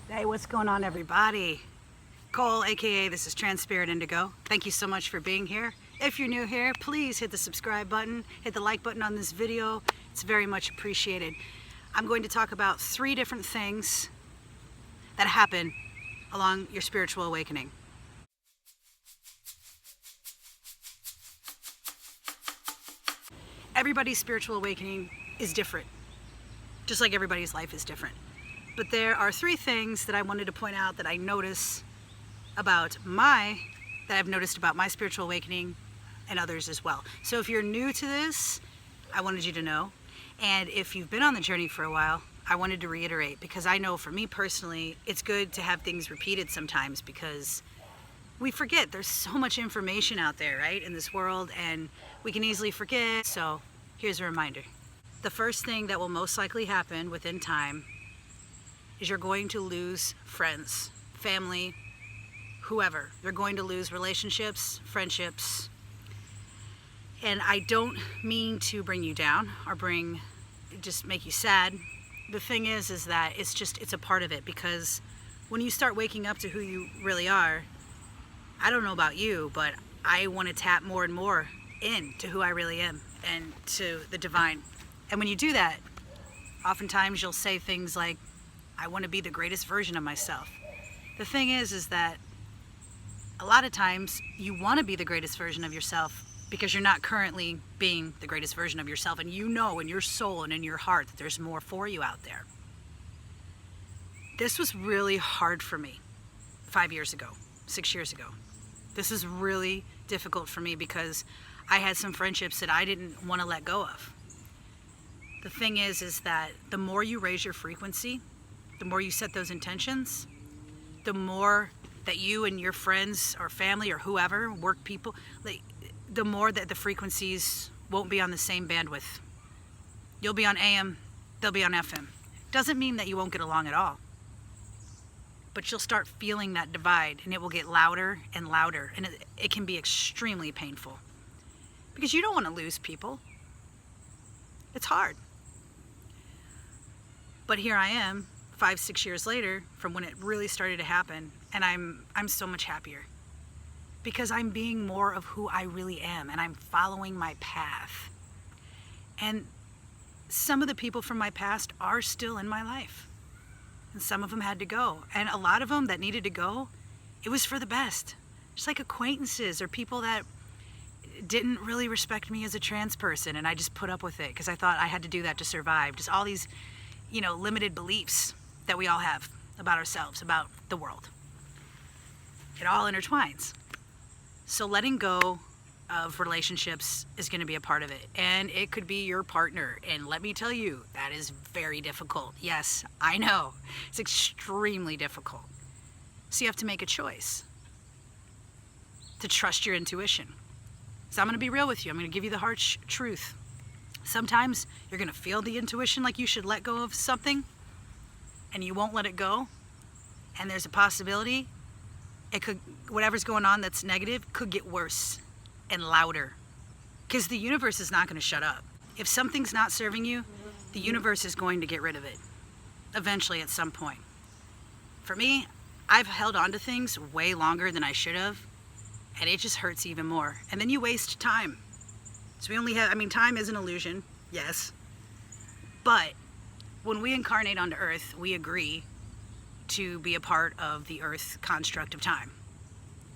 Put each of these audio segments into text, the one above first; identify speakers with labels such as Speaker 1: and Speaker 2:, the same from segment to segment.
Speaker 1: Hey, what's going on, everybody? Cole, aka this is Trans Spirit Indigo. Thank you so much for being here. If you're new here, please hit the subscribe button, hit the like button on this video. It's very much appreciated. I'm going to talk about 3 different things that happen along your spiritual awakening. Everybody's spiritual awakening is different, just like everybody's life is different. But there are 3 things that I wanted to point out that I notice that I've noticed about my spiritual awakening and others as well. So if you're new to this, I wanted you to know. And if you've been on the journey for a while, I wanted to reiterate, because I know for me personally, it's good to have things repeated sometimes because we forget. There's so much information out there, right, in this world, and we can easily forget. So here's a reminder. The first thing that will most likely happen within time is you're going to lose friends, family, whoever. You're going to lose relationships, friendships. And I don't mean to bring you down or just make you sad. The thing is that it's a part of it, because when you start waking up to who you really are, I don't know about you, but I want to tap more and more into who I really am and to the divine. And when you do that, oftentimes you'll say things like, I want to be the greatest version of myself. The thing is that a lot of times you want to be the greatest version of yourself because you're not currently being the greatest version of yourself, and you know in your soul and in your heart that there's more for you out there. This was really hard for me 5 years ago, 6 years ago. This is really difficult for me because I had some friendships that I didn't want to let go of. The thing is that the more you raise your frequency, the more you set those intentions, the more that you and your friends or family or whoever, work people, the more that the frequencies won't be on the same bandwidth. You'll be on AM, they'll be on FM. Doesn't mean that you won't get along at all, but you'll start feeling that divide, and it will get louder and louder, and it can be extremely painful because you don't want to lose people. It's hard. But here I am, 5-6 years later from when it really started to happen, and I'm so much happier because I'm being more of who I really am, and I'm following my path. And some of the people from my past are still in my life, and some of them had to go, and a lot of them that needed to go, it was for the best. Just like acquaintances or people that didn't really respect me as a trans person, and I just put up with it because I thought I had to do that to survive. Just all these limited beliefs that we all have about ourselves, about the world. It all intertwines. So letting go of relationships is going to be a part of it. And it could be your partner. And let me tell you, that is very difficult. Yes, I know. It's extremely difficult. So you have to make a choice to trust your intuition. So I'm going to be real with you. I'm going to give you the harsh truth. Sometimes you're going to feel the intuition like you should let go of something, and you won't let it go. And there's a possibility whatever's going on that's negative could get worse and louder, because the universe is not going to shut up. If something's not serving you, the universe is going to get rid of it eventually at some point. For me, I've held on to things way longer than I should have, and it just hurts even more. And then you waste time. So we only have, time is an illusion, yes. But when we incarnate onto Earth, we agree to be a part of the Earth construct of time.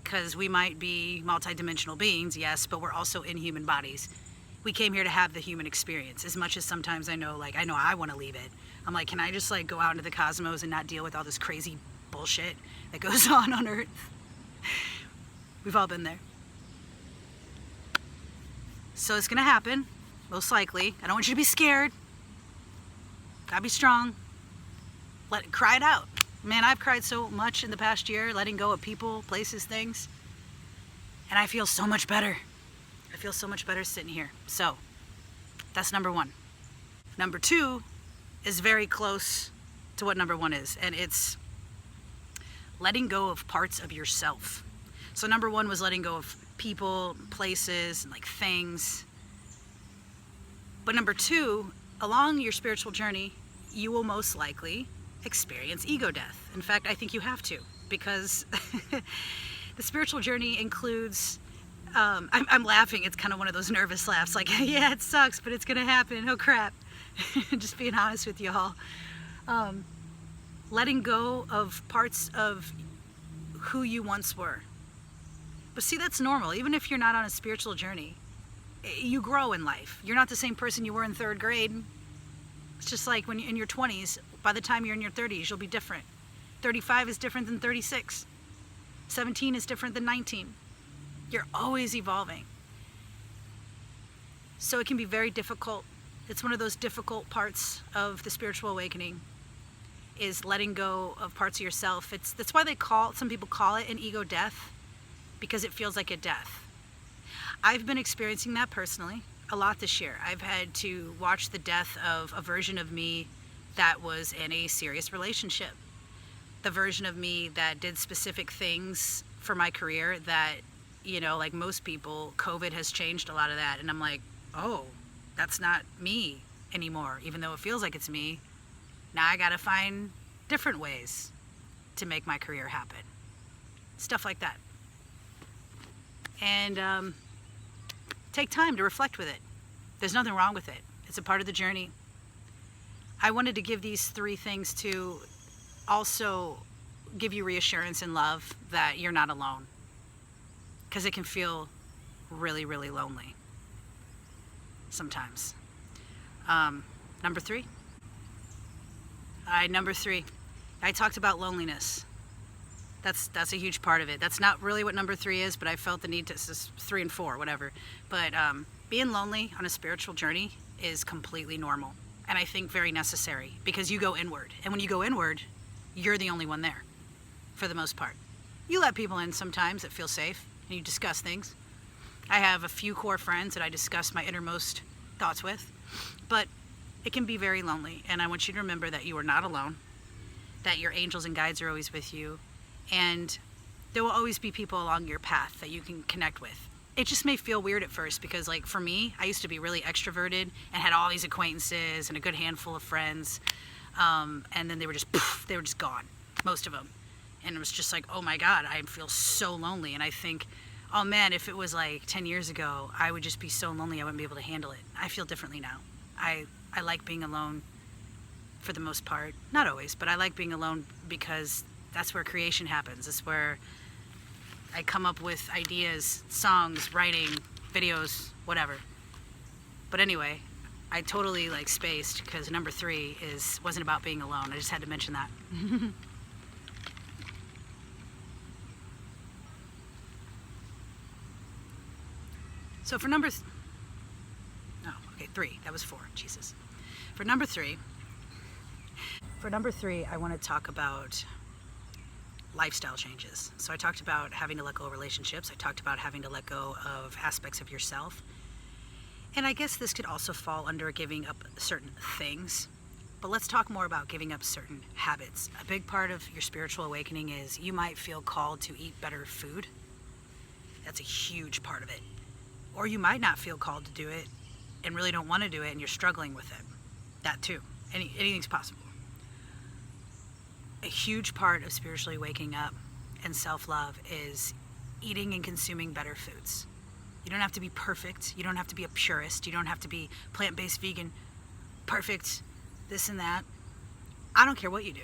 Speaker 1: Because we might be multidimensional beings, yes, but we're also in human bodies. We came here to have the human experience. As much as sometimes I know I want to leave it. I'm like, can I just go out into the cosmos and not deal with all this crazy bullshit that goes on Earth? We've all been there. So it's going to happen, most likely. I don't want you to be scared. Gotta be strong. Cry it out. Man, I've cried so much in the past year, letting go of people, places, things. And I feel so much better. I feel so much better sitting here. So, that's number 1. Number 2 is very close to what number 1 is. And it's letting go of parts of yourself. So number 1 was letting go of people, places, and things. But number 2, along your spiritual journey, you will most likely experience ego death. In fact, I think you have to, because the spiritual journey includes, I'm laughing, it's kind of one of those nervous laughs, like, yeah, it sucks, but it's gonna happen, oh crap. Just being honest with you all. Letting go of parts of who you once were. But see, that's normal. Even if you're not on a spiritual journey, you grow in life. You're not the same person you were in 3rd grade. It's just like when you're in your 20s, by the time you're in your 30s, you'll be different. 35 is different than 36. 17 is different than 19. You're always evolving. So it can be very difficult. It's one of those difficult parts of the spiritual awakening, is letting go of parts of yourself. That's why some people call it an ego death, because it feels like a death. I've been experiencing that personally a lot this year. I've had to watch the death of a version of me that was in a serious relationship. The version of me that did specific things for my career that, like most people, COVID has changed a lot of that. And I'm like, oh, that's not me anymore, even though it feels like it's me. Now I gotta find different ways to make my career happen. Stuff like that. And take time to reflect with it. There's nothing wrong with it. It's a part of the journey. I wanted to give these 3 things to also give you reassurance and love that you're not alone. Because it can feel really, really lonely sometimes. Number 3. Number 3. I talked about loneliness. That's a huge part of it. That's not really what number 3 is, but I felt the need to, 3 and 4, whatever. But being lonely on a spiritual journey is completely normal. And I think very necessary, because you go inward. And when you go inward, you're the only one there, for the most part. You let people in sometimes that feel safe, and you discuss things. I have a few core friends that I discuss my innermost thoughts with, but it can be very lonely. And I want you to remember that you are not alone, that your angels and guides are always with you, and there will always be people along your path that you can connect with. It just may feel weird at first, because like for me, I used to be really extroverted and had all these acquaintances and a good handful of friends, and then they were just gone, most of them. And it was just like, oh my God, I feel so lonely. And I think, oh man, if it was like 10 years ago, I would just be so lonely I wouldn't be able to handle it. I feel differently now. I like being alone for the most part. Not always, but I like being alone because that's where creation happens. It's where I come up with ideas, songs, writing, videos, whatever. But anyway, I totally spaced, because number 3 wasn't about being alone. I just had to mention that. So for 3. That was 4. Jesus. For number 3, I want to talk about lifestyle changes. So I talked about having to let go of relationships. I talked about having to let go of aspects of yourself. And I guess this could also fall under giving up certain things. But let's talk more about giving up certain habits. A big part of your spiritual awakening is you might feel called to eat better food. That's a huge part of it. Or you might not feel called to do it and really don't want to do it, and you're struggling with it. That too. Anything's possible. A huge part of spiritually waking up and self-love is eating and consuming better foods. You don't have to be perfect. You don't have to be a purist. You don't have to be plant-based, vegan, perfect, this and that. I don't care what you do,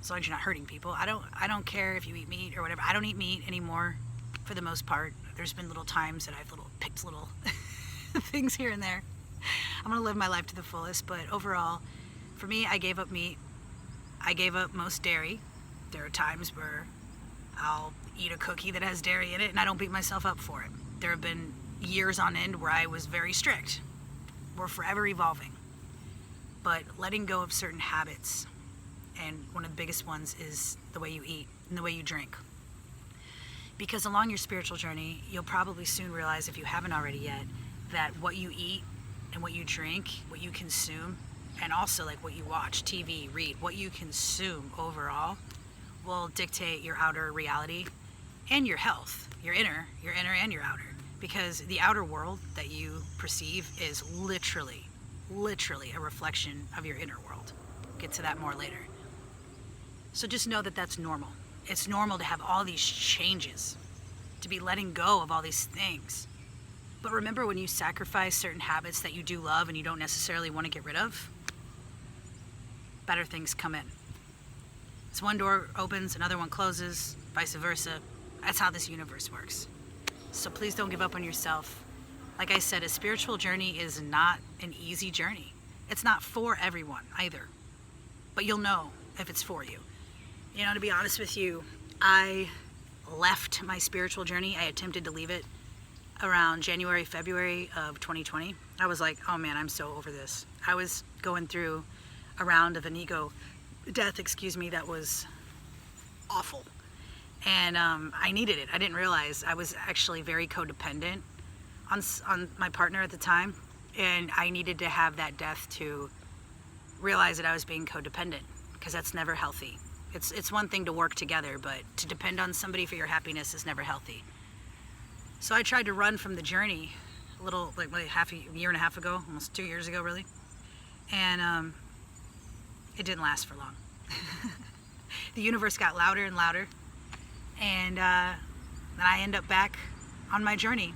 Speaker 1: as long as you're not hurting people. I don't care if you eat meat or whatever. I don't eat meat anymore, for the most part. There's been little times that I've picked little things here and there. I'm gonna live my life to the fullest, but overall, for me, I gave up meat. I gave up most dairy. There are times where I'll eat a cookie that has dairy in it and I don't beat myself up for it. There have been years on end where I was very strict. We're forever evolving. But letting go of certain habits, and one of the biggest ones is the way you eat and the way you drink. Because along your spiritual journey, you'll probably soon realize, if you haven't already yet, that what you eat and what you drink, what you consume, and also what you watch, TV, read, what you consume overall will dictate your outer reality and your health, your inner and your outer. Because the outer world that you perceive is literally a reflection of your inner world. Get to that more later. So just know that that's normal. It's normal to have all these changes, to be letting go of all these things. But remember, when you sacrifice certain habits that you do love and you don't necessarily want to get rid of, better things come in. As one door opens, another one closes, vice versa. That's how this universe works. So please don't give up on yourself. Like I said, a spiritual journey is not an easy journey. It's not for everyone either. But you'll know if it's for you. You know, to be honest with you, I left my spiritual journey. I attempted to leave it around January, February of 2020. I was like, oh man, I'm so over this. I was going through a round of an ego death, that was awful. And I needed it. I didn't realize I was actually very codependent on my partner at the time. And I needed to have that death to realize that I was being codependent, because that's never healthy. It's one thing to work together, but to depend on somebody for your happiness is never healthy. So I tried to run from the journey a little, like a year and a half ago, almost 2 years ago really. And it didn't last for long. The universe got louder and louder. And then I end up back on my journey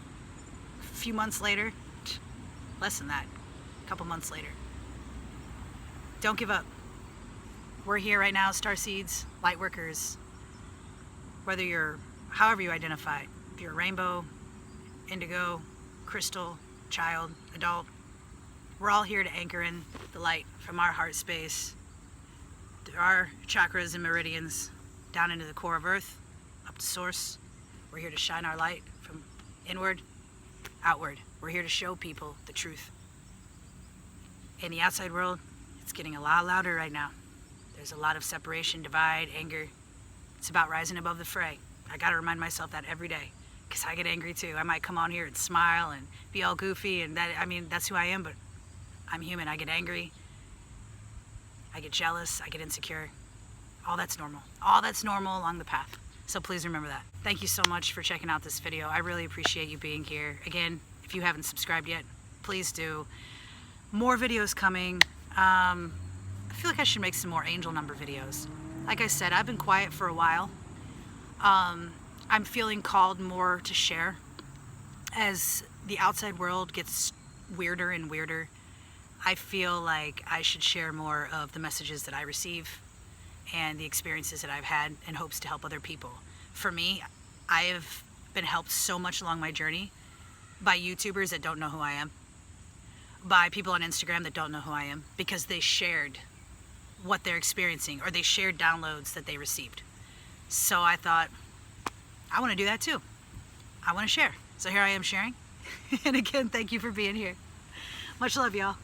Speaker 1: a few months later, less than that, a couple months later. Don't give up. We're here right now, starseeds, light workers, whether you're, however you identify, if you're a rainbow, indigo, crystal, child, adult, we're all here to anchor in the light from our heart space, through our chakras and meridians, down into the core of Earth, up to source. We're here to shine our light from inward, outward. We're here to show people the truth. In the outside world, it's getting a lot louder right now. There's a lot of separation, divide, anger. It's about rising above the fray. I gotta remind myself that every day, because I get angry too. I might come on here and smile and be all goofy, and that's who I am, but I'm human. I get angry, I get jealous, I get insecure. All that's normal. All that's normal along the path. So please remember that. Thank you so much for checking out this video. I really appreciate you being here. Again, if you haven't subscribed yet, please do. More videos coming. I feel like I should make some more angel number videos. Like I said, I've been quiet for a while. I'm feeling called more to share as the outside world gets weirder and weirder. I feel like I should share more of the messages that I receive and the experiences that I've had in hopes to help other people. For me, I have been helped so much along my journey by YouTubers that don't know who I am, by people on Instagram that don't know who I am, because they shared what they're experiencing, or they shared downloads that they received. So I thought, I want to do that too. I want to share. So here I am sharing. And again, thank you for being here. Much love, y'all.